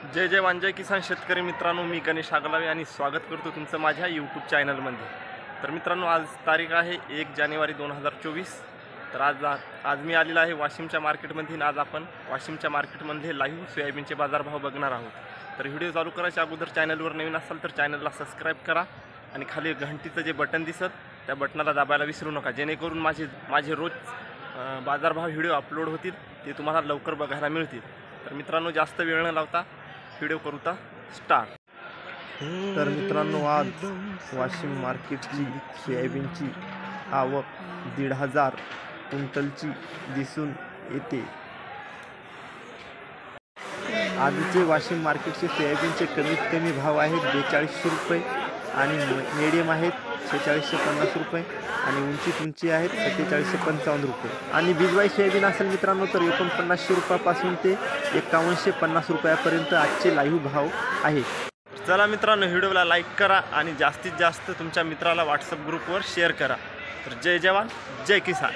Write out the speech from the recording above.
जय जवान जय किसान शेतकरी मित्रांनो, मी गणेश आगलावे आणि स्वागत करतो तुमचं माझ्या यूट्यूब चॅनलमध्ये। तर मित्रांनो, आज तारीख आहे 1 जानेवारी 2024। तर आज मी आलेला आहे वाशिमच्या मार्केटमध्ये। आज आपण वाशिमच्या मार्केटमध्ये लाईव्ह सोयाबीनचे बाजारभाव बघणार आहोत। तर व्हिडिओ चालू करायच्या अगोदर चॅनलवर नवीन असाल तर चॅनलला सबस्क्राईब करा आणि खाली घंटीचं जे बटन दिसत त्या बटनाला दाबायला विसरू नका, जेणेकरून माझे रोज बाजारभाव व्हिडिओ अपलोड होतील, ते तुम्हाला लवकर बघायला मिळतील। तर मित्रांनो, जास्त वेळ न लावता व्हिडिओ करूता स्टार्ट। तर मित्रांनो, आज वाशिम मार्केटची सोयाबीनची आवक 1,500 क्विंटलची दिसून येते। आजचे वाशिम मार्केटचे सोयाबीनचे कमीत कमी भाव आहेत 4200 रुपये आणि मीडियम आहेत 4650 रुपये आणि उंची आहेत 4755 रुपये आणि बीजवाई सोयाबीन असेल मित्रांनो तर 4900 रुपयापासून ते 5150 रुपयापर्यंत आजचे लाईव्ह भाव आहेत। चला मित्रांनो, व्हिडिओला लाईक करा आणि जास्तीत जास्त तुमच्या मित्राला व्हॉट्सअप ग्रुपवर शेअर करा। तर जय जवान जय किसान।